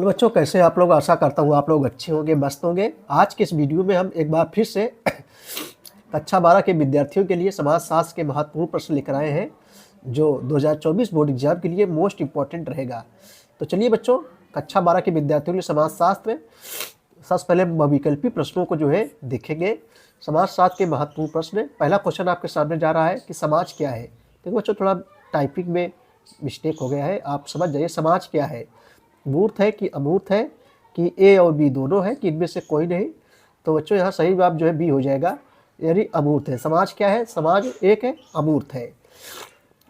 Hello बच्चों, कैसे आप लोग। आशा करता हूँ आप लोग अच्छे होंगे, मस्त होंगे। आज के इस वीडियो में हम एक बार फिर से कक्षा 12 के विद्यार्थियों के लिए समाजशास्त्र के महत्वपूर्ण प्रश्न लेकर आए हैं, जो 2024 बोर्ड एग्जाम के लिए मोस्ट इम्पॉर्टेंट रहेगा। तो चलिए बच्चों, कक्षा 12 के विद्यार्थियों के लिए समाजशास्त्र सबसे पहले विकल्पी प्रश्नों को जो है देखेंगे। समाजशास्त्र के महत्वपूर्ण प्रश्न। पहला क्वेश्चन आपके सामने जा रहा है कि समाज क्या है। देखो बच्चों, थोड़ा टाइपिंग में मिस्टेक हो गया है, आप समझ जाइए। समाज क्या है, मूर्त है कि अमूर्त है, कि ए और बी दोनों है, कि इनमें से कोई नहीं। तो बच्चों यहाँ सही जवाब जो है बी हो जाएगा, यानी अमूर्त है। समाज क्या है, समाज एक है, अमूर्त है।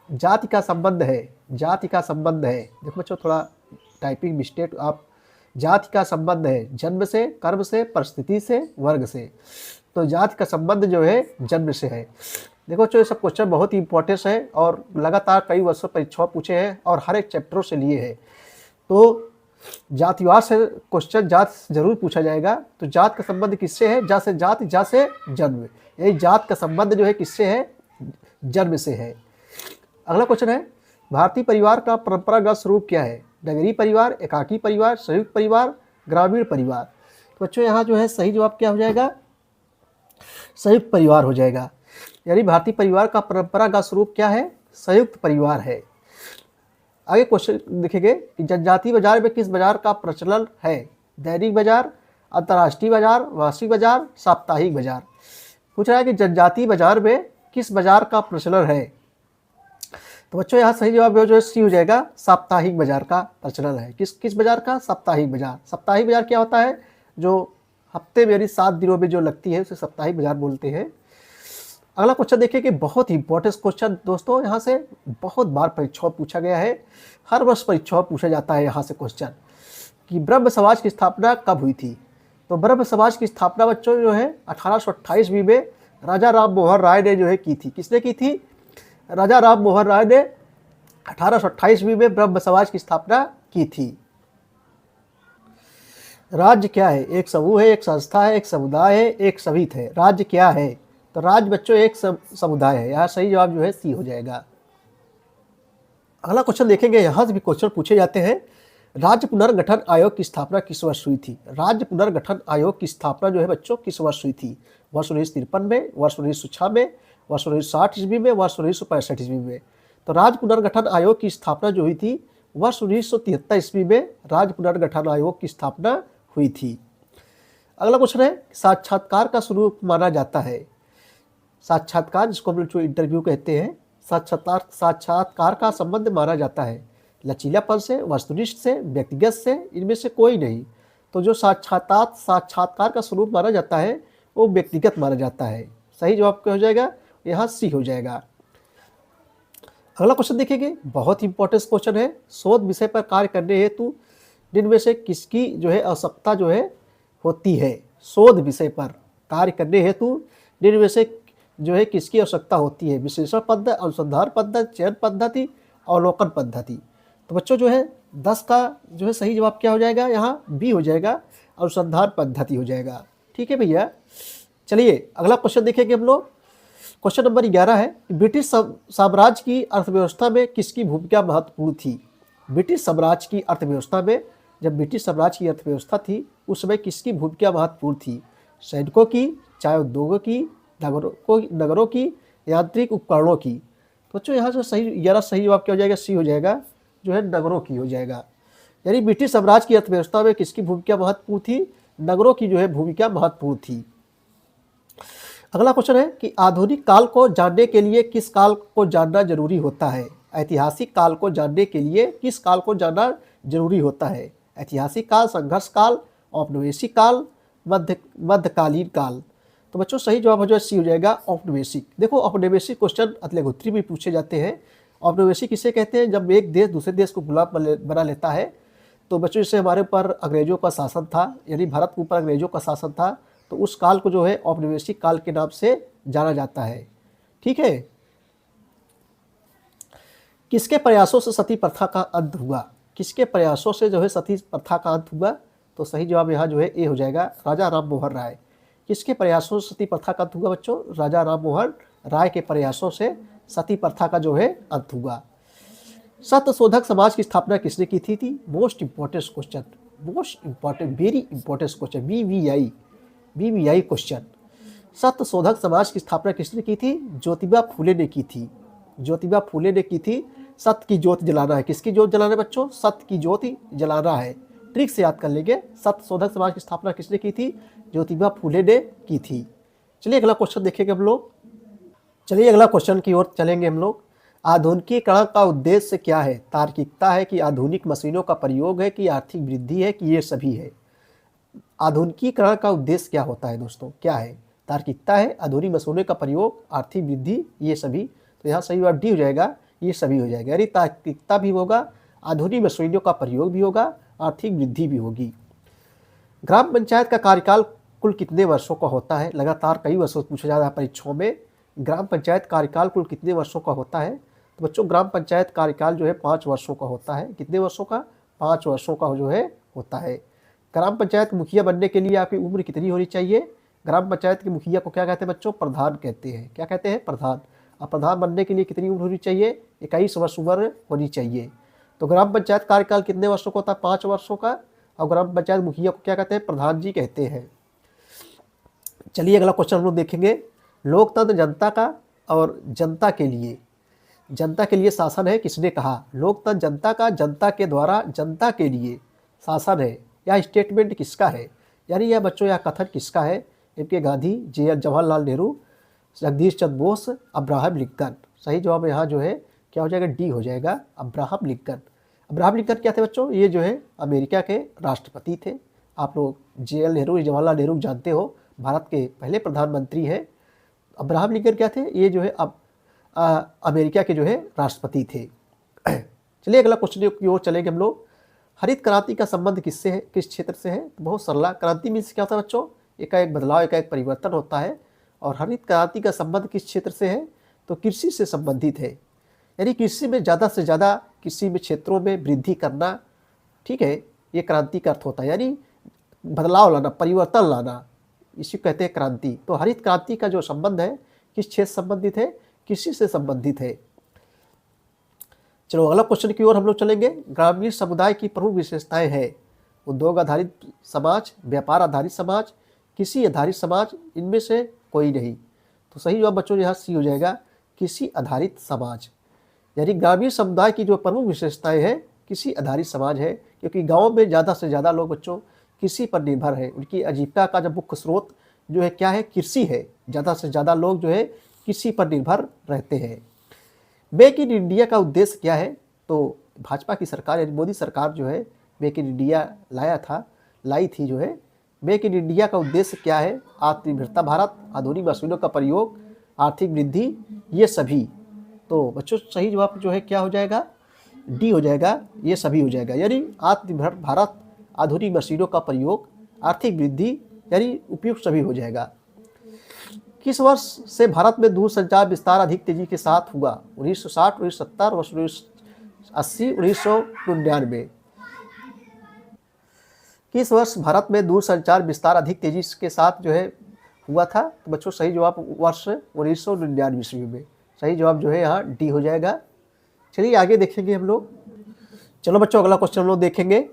जाति का संबंध है, जाति का संबंध है। देखो बच्चों, थोड़ा टाइपिंग मिस्टेक। आप जाति का संबंध है जन्म से, कर्म से, परिस्थिति से, वर्ग से। तो जाति का संबंध जो है जन्म से है। देखो बच्चों, ये सब क्वेश्चन बहुत ही इंपॉर्टेंट है और लगातार कई वर्षों परीक्षाओं पूछे हैं और हर एक चैप्टरों से लिए हैं। तो जातिवाद से क्वेश्चन जात जरूर पूछा जाएगा। तो जात का संबंध किससे है, जा से जात, जा से जन्म। यही जात का संबंध जो है किससे है, जन्म से है। अगला क्वेश्चन है, भारतीय परिवार का परंपरागत स्वरूप क्या है। नगरीय परिवार, एकाकी परिवार, संयुक्त परिवार, ग्रामीण परिवार। तो बच्चों यहाँ जो है सही जवाब क्या हो जाएगा, संयुक्त परिवार हो जाएगा। यानी भारतीय परिवार का परंपरागत स्वरूप क्या है, संयुक्त परिवार है। आगे क्वेश्चन देखेंगे कि जनजातीय बाजार में किस बाजार का प्रचलन है। दैनिक बाजार, अंतर्राष्ट्रीय बाजार, वार्षिक बाजार, साप्ताहिक बाजार। पूछ रहा है कि जनजातीय बाजार में किस बाजार का प्रचलन है। तो बच्चों यहाँ सही जवाब जो है सी हो जाएगा, साप्ताहिक बाजार का प्रचलन है। किस बाजार का, साप्ताहिक बाजार। साप्ताहिक बाजार क्या होता है, जो हफ्ते में यानी 7 दिनों में जो लगती है उसे साप्ताहिक बाजार बोलते हैं। अगला क्वेश्चन देखिए कि बहुत ही इंपॉर्टेंट क्वेश्चन दोस्तों, यहाँ से बहुत बार परीक्षाओं पूछा गया है, हर वर्ष परीक्षाओं पूछा जाता है यहाँ से क्वेश्चन कि ब्रह्म समाज की स्थापना कब हुई थी। तो ब्रह्म समाज की स्थापना बच्चों जो है 1828 ईस्वी में राजा राम मोहन राय ने जो है की थी। किसने की थी, राजा राम मोहन राय ने 1828 ईस्वी में ब्रह्म समाज की स्थापना की थी। राज्य क्या है, एक समूह है, एक संस्था है, एक समुदाय है, एक समिति है। राज्य क्या है, तो राज्य बच्चों एक समुदाय है। यहाँ सही जवाब जो है सी हो जाएगा। अगला क्वेश्चन देखेंगे, यहाँ से भी क्वेश्चन पूछे जाते हैं। राज्य पुनर्गठन आयोग की स्थापना किस वर्ष हुई थी। राज्य पुनर्गठन आयोग की स्थापना जो है बच्चों किस वर्ष हुई थी। वर्ष 1953 में, वर्ष 1906 में, वर्ष 1960 ईस्वी में, वर्ष 1965 ईस्वी में। तो राज्य पुनर्गठन आयोग की स्थापना जो हुई थी वर्ष 1973 ईस्वी में राज्य पुनर्गठन आयोग की स्थापना हुई थी। अगला क्वेश्चन है, साक्षात्कार का स्वरूप माना जाता है। साक्षात्कार, जिसको हम लोग इंटरव्यू कहते हैं, साक्षात्कार का संबंध माना जाता है लचीलापन से, वस्तुनिष्ठ से, व्यक्तिगत से, इनमें से कोई नहीं। तो जो साक्षात्कार का स्वरूप माना जाता है वो व्यक्तिगत माना जाता है। सही जवाब क्या हो जाएगा, यहाँ सी हो जाएगा। अगला क्वेश्चन देखेंगे, बहुत ही इंपॉर्टेंट क्वेश्चन है। शोध विषय पर कार्य करने हेतु जिनमें से किसकी जो है आवश्यकता जो है होती है। शोध विषय पर कार्य करने हेतु जिनमें से जो है किसकी आवश्यकता होती है। विश्लेषण पद्धति, अनुसंधान पद्धति, चयन पद्धति, अवलोकन पद्धति। तो बच्चों जो है 10 का जो है सही जवाब क्या हो जाएगा, यहाँ बी हो जाएगा, अनुसंधान पद्धति हो जाएगा। ठीक है भैया। चलिए अगला क्वेश्चन देखेंगे हम लोग। क्वेश्चन नंबर 11 है, ब्रिटिश साम्राज्य की अर्थव्यवस्था में किसकी भूमिका महत्वपूर्ण थी। ब्रिटिश साम्राज्य की अर्थव्यवस्था में, जब ब्रिटिश साम्राज्य की अर्थव्यवस्था थी उस समय किसकी भूमिका महत्वपूर्ण थी। सैनिकों की, चाय उद्योगों की, नगरों की, यांत्रिक उपकरणों की। तो बच्चों यहाँ से सही 11 सही जवाब क्या हो जाएगा, सी हो जाएगा, जो है नगरों की हो जाएगा। यानी ब्रिटिश साम्राज्य की अर्थव्यवस्था में किसकी भूमिका महत्वपूर्ण थी, नगरों की जो है भूमिका महत्वपूर्ण थी। अगला क्वेश्चन है कि आधुनिक काल को जानने के लिए किस काल को जानना जरूरी होता है। ऐतिहासिक काल को जानने के लिए किस काल को जानना जरूरी होता है। ऐतिहासिक काल, संघर्ष काल, औपनिवेशिक काल, मध्यकालीन काल। तो बच्चों सही जवाब हो जाए सी हो जाएगा, औपनिवेशिक। देखो औपनिवेशिक क्वेश्चन अतलेगुत्री में पूछे जाते हैं। औपनिवेशिक किसे कहते हैं, जब एक देश दूसरे देश को गुलाम बना लेता है। तो बच्चों इससे हमारे ऊपर अंग्रेजों का शासन था, यानी भारत के ऊपर अंग्रेजों का शासन था, तो उस काल को जो है औपनिवेशिक काल के नाम से जाना जाता है। ठीक है। किसके प्रयासों से सती प्रथा का अंत हुआ। किसके प्रयासों से जो है सती प्रथा का अंत हुआ। तो सही जवाब यहाँ जो है ए हो जाएगा, राजा राम मोहन राय। किसके प्रयासों से सती प्रथा का अंत हुआ बच्चों, राजा राम मोहन राय के प्रयासों से सती प्रथा का जो है अंत हुआ। सत्यशोधक समाज की स्थापना किसने की थी। Most important question, most important, very important question, VVI question. सत्य शोधक समाज की स्थापना किसने की थी? ज्योतिबा फूले ने की थी। ज्योतिबा फूले ने की थी। सत्य की ज्योत जलाना है। किसकी ज्योत जलाना है बच्चों? सत्य की ज्योति जलाना है। ट्रिक से याद कर लेंगे। सत्य शोधक समाज की स्थापना किसने की थी? ज्योतिबा फूले ने की थी। चलिए अगला क्वेश्चन देखेंगे हम लोग। चलिए अगला क्वेश्चन की ओर चलेंगे हम लोग। आधुनिकीकरण का उद्देश्य क्या है? तार्किकता है कि आधुनिक मशीनों का प्रयोग है कि आर्थिक वृद्धि है कि ये सभी है? आधुनिकीकरण का उद्देश्य क्या होता है दोस्तों? क्या है? तार्किकता है, आधुनिक मशीनों का प्रयोग, आर्थिक वृद्धि, ये सभी। तो यहाँ सही जवाब डी हो जाएगा, ये सभी हो जाएगा। यानी तार्किकता भी होगा, आधुनिक मशीनों का प्रयोग भी होगा, आर्थिक वृद्धि भी होगी। ग्राम पंचायत का कार्यकाल कुल कितने वर्षों का होता है? लगातार कई वर्षों से पूछा जाता है परीक्षाओं में। ग्राम पंचायत कार्यकाल कुल कितने वर्षों का होता है? तो बच्चों ग्राम पंचायत कार्यकाल जो है 5 वर्षों का होता है। कितने वर्षों का? 5 वर्षों का जो है होता है। ग्राम पंचायत मुखिया बनने के लिए आपकी उम्र कितनी होनी चाहिए? ग्राम पंचायत के मुखिया को क्या कहते हैं बच्चों? प्रधान कहते हैं। क्या कहते हैं? प्रधान। अब प्रधान बनने के लिए कितनी उम्र होनी चाहिए? 21 वर्ष उम्र होनी चाहिए। तो ग्राम पंचायत कार्यकाल कितने वर्षों का होता है? 5 वर्षों का। और ग्राम पंचायत मुखिया को क्या कहते हैं? प्रधान जी कहते हैं। चलिए अगला क्वेश्चन हम लोग देखेंगे। लोकतंत्र जनता का और जनता के लिए, जनता के लिए शासन है, किसने कहा? लोकतंत्र जनता का, जनता के द्वारा जनता के लिए शासन है। यह स्टेटमेंट किसका है? यानी यह बच्चों यह कथन किसका है? MK. Gandhi, Jawaharlal Nehru, Jagdish Chandra Bose, Abraham Lincoln. सही जवाब यहाँ जो है क्या हो जाएगा? डी हो जाएगा, अब्राहम लिंकन। अब्राहम लिंकन क्या थे बच्चों? ये जो है अमेरिका के राष्ट्रपति थे। आप लोग जे.एल. नेहरू, जवाहरलाल नेहरू जानते हो, भारत के पहले प्रधानमंत्री हैं। अब्राहम लिंकन क्या थे? ये जो है अब अमेरिका के जो है राष्ट्रपति थे। चलिए अगला क्वेश्चन की ओर चलेंगे हम लोग। हरित क्रांति का संबंध किससे है? किस क्षेत्र से है? तो बहुत सरला। क्रांति मीन्स क्या होता है बच्चों? एकाएक बदलाव, एकाएक परिवर्तन होता है। और हरित क्रांति का संबंध किस क्षेत्र से है? तो कृषि से संबंधित है। यानी कृषि में ज़्यादा से ज़्यादा कृषि में क्षेत्रों में वृद्धि करना, ठीक है, ये क्रांति का अर्थ होता है। यानी बदलाव लाना, परिवर्तन लाना, इसी को कहते हैं क्रांति। तो हरित क्रांति का जो संबंध है किस क्षेत्र से संबंधित है? कृषि से संबंधित है। चलो अगला क्वेश्चन की ओर हम लोग चलेंगे। ग्रामीण समुदाय की प्रमुख विशेषताएं हैं। उद्योग आधारित समाज, व्यापार आधारित समाज, कृषि आधारित समाज, इनमें से कोई नहीं। तो सही जवाब बच्चों यहाँ सी हो जाएगा, कृषि आधारित समाज। यानी ग्रामीण समुदाय की जो प्रमुख विशेषताएं हैं कृषि आधारित समाज है, क्योंकि गाँव में ज़्यादा से ज़्यादा लोग बच्चों कृषि पर निर्भर है। उनकी आजीविका का जो मुख्य स्रोत जो है क्या है? कृषि है। ज़्यादा से ज़्यादा लोग जो है कृषि पर निर्भर रहते हैं। मेक इन इंडिया का उद्देश्य क्या है? तो भाजपा की सरकार यानी मोदी सरकार जो है मेक इन इंडिया लाई थी जो है। मेक इन इंडिया का उद्देश्य क्या है? आत्मनिर्भरता भारत, आधुनिक मशीनों का प्रयोग, आर्थिक वृद्धि, ये सभी। तो बच्चों सही जवाब जो है क्या हो जाएगा? डी हो जाएगा, ये सभी हो जाएगा। यानी आत्मनिर्भर भारत, आधुनिक मशीनों का प्रयोग, आर्थिक वृद्धि, यानी उपयुक्त सभी हो जाएगा। किस वर्ष से भारत में दूरसंचार विस्तार अधिक तेजी के साथ हुआ? 1960, 1970, 1980, 1999। किस वर्ष भारत में दूरसंचार विस्तार अधिक तेजी के साथ जो है हुआ था? तो बच्चों सही जवाब वर्ष 1999 ईस्वी में। सही जवाब जो है यहाँ डी हो जाएगा। चलिए आगे देखेंगे हम लोग। चलो बच्चों अगला क्वेश्चन हम लोग देखेंगे।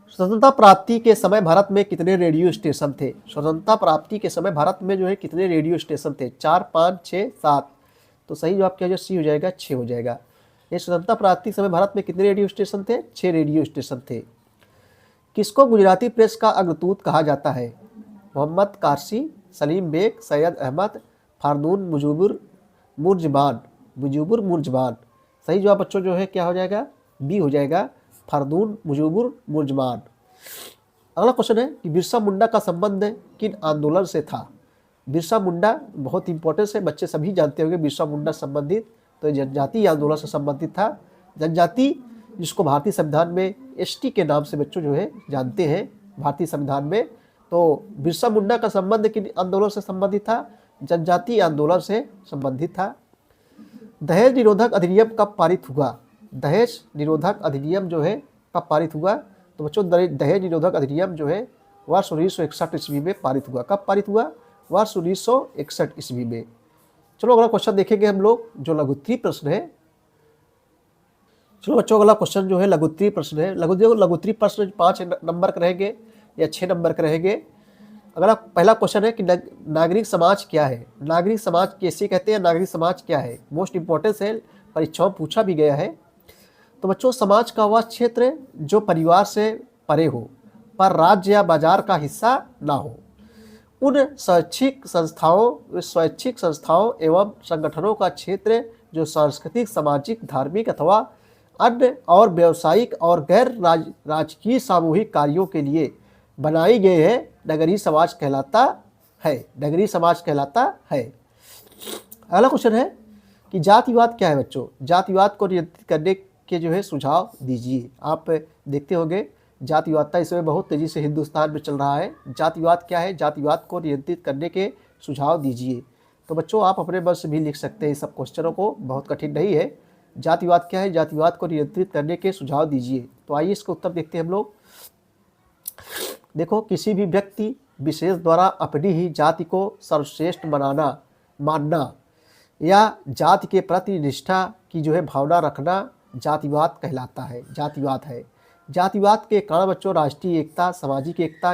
स्वतंत्रता प्राप्ति के समय भारत में कितने रेडियो स्टेशन थे? स्वतंत्रता प्राप्ति के समय भारत में जो है कितने रेडियो स्टेशन थे? 4, 5, 6, 7। तो सही जवाब क्या हो जाएगा? सी हो जाएगा, 6 हो जाएगा। ये स्वतंत्रता प्राप्ति के समय भारत में कितने रेडियो स्टेशन थे? 6 रेडियो स्टेशन थे। किसको गुजराती प्रेस का अग्रदूत कहा जाता है? मोहम्मद कारसी, सलीम बेग, सैयद अहमद, फारदून मुजूबर मुर्जबान। सही जवाब बच्चों जो है क्या हो जाएगा? बी हो जाएगा, फारदून मुजूबर मुर्जबान। अगला क्वेश्चन है कि बिरसा मुंडा का संबंध किन आंदोलन से था? बिरसा मुंडा बहुत इंपॉर्टेंट है, बच्चे सभी जानते होंगे बिरसा मुंडा संबंधित तो जनजातीय आंदोलन से संबंधित था। जनजाति जिसको भारतीय संविधान में एसटी के नाम से बच्चों जो है जानते हैं भारतीय संविधान में। तो बिरसा मुंडा का संबंध किन आंदोलन से संबंधित था? जनजातीय आंदोलन से संबंधित था। दहेज निरोधक अधिनियम कब पारित हुआ? दहेज निरोधक अधिनियम जो है कब पारित हुआ? तो बच्चों दहेज निरोधक अधिनियम जो है वर्ष 1961 ईस्वी में पारित हुआ। कब पारित हुआ? वर्ष 1961 ईस्वी में। चलो अगला क्वेश्चन देखेंगे हम लोग जो लघुत्तरीय प्रश्न है। चलो बच्चों, अगला क्वेश्चन जो है लघुत्तरीय प्रश्न है। लघुत्तरीय प्रश्न 5 नंबर के रहेंगे या 6 नंबर के रहेंगे। अगला पहला क्वेश्चन है कि नागरिक समाज क्या है। नागरिक समाज कैसे कहते हैं, नागरिक समाज क्या है, मोस्ट इंपॉर्टेंस है, परीक्षाओं पूछा भी गया है। तो बच्चों, समाज का वह क्षेत्र जो परिवार से परे हो पर राज्य या बाजार का हिस्सा ना हो। उन स्वैच्छिक संस्थाओं एवं संगठनों का क्षेत्र जो सांस्कृतिक, सामाजिक, धार्मिक अथवा अन्य और व्यावसायिक और गैर राजकीय सामूहिक कार्यों के लिए बनाई गई है, नगरीय समाज कहलाता है। नगरीय समाज कहलाता है। अगला क्वेश्चन है कि जातिवाद क्या है बच्चों। जातिवाद को नियंत्रित करने के जो है सुझाव दीजिए। आप देखते होंगे जातिवादता इस समय बहुत तेज़ी से हिंदुस्तान में चल रहा है। जातिवाद क्या है, जातिवाद को नियंत्रित करने के सुझाव दीजिए। तो बच्चों, आप अपने मन से भी लिख सकते हैं सब क्वेश्चनों को, बहुत कठिन नहीं है। जातिवाद क्या है, जातिवाद को नियंत्रित करने के सुझाव दीजिए। तो आइए इसका उत्तर देखते हैं हम लोग। देखो, किसी भी व्यक्ति विशेष द्वारा अपनी ही जाति को सर्वश्रेष्ठ मानना या जाति के प्रति निष्ठा की जो है भावना रखना जातिवाद कहलाता है, जातिवाद है। जातिवाद के कारण बच्चों राष्ट्रीय एकता, सामाजिक एकता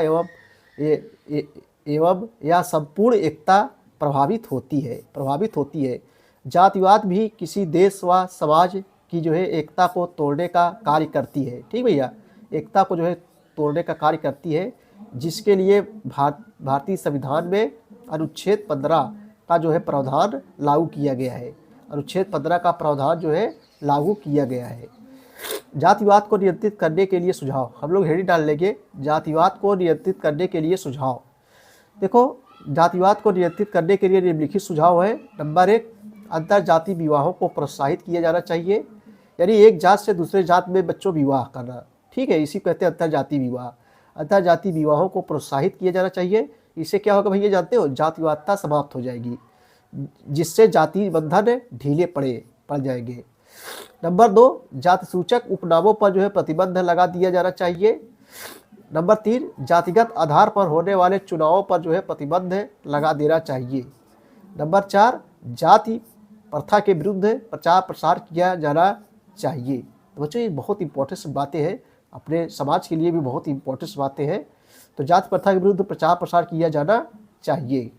एवं या संपूर्ण एकता प्रभावित होती है। जातिवाद भी किसी देश व समाज की जो है एकता को तोड़ने का कार्य करती है। ठीक भैया, एकता को जो है तोड़ने का कार्य करती है, जिसके लिए भारतीय संविधान में अनुच्छेद 15 का जो है प्रावधान लागू किया गया है। अनुच्छेद 15 का प्रावधान जो है लागू किया गया है। जातिवाद को नियंत्रित करने के लिए सुझाव, हम लोग हेडिंग डाल लेंगे, जातिवाद को नियंत्रित करने के लिए सुझाव। देखो, जातिवाद को नियंत्रित करने के लिए निम्नलिखित सुझाव है। नंबर 1, अंतर जाति विवाहों को प्रोत्साहित किया जाना चाहिए। यानी एक जात से दूसरे जात में बच्चों विवाह करना, ठीक है, इसी कहते हैं अंतर जाति विवाह। अंतर जाति विवाहों को प्रोत्साहित किया जाना चाहिए। इससे क्या होगा भैया, जानते हो, जातिवादता समाप्त हो जाएगी, जिससे जाति बंधन ढीले पड़ जाएंगे। नंबर 2, जाति सूचक उपनामों पर जो है प्रतिबंध लगा दिया जाना चाहिए। नंबर 3, जातिगत आधार पर होने वाले चुनावों पर जो है प्रतिबंध लगा देना चाहिए। नंबर 4, जाति प्रथा के विरुद्ध प्रचार प्रसार किया जाना चाहिए। तो बच्चों, ये बहुत इंपॉर्टेंट बातें हैं, अपने समाज के लिए भी बहुत इंपॉर्टेंट बातें हैं। तो जाति प्रथा के विरुद्ध प्रचार प्रसार किया जाना चाहिए।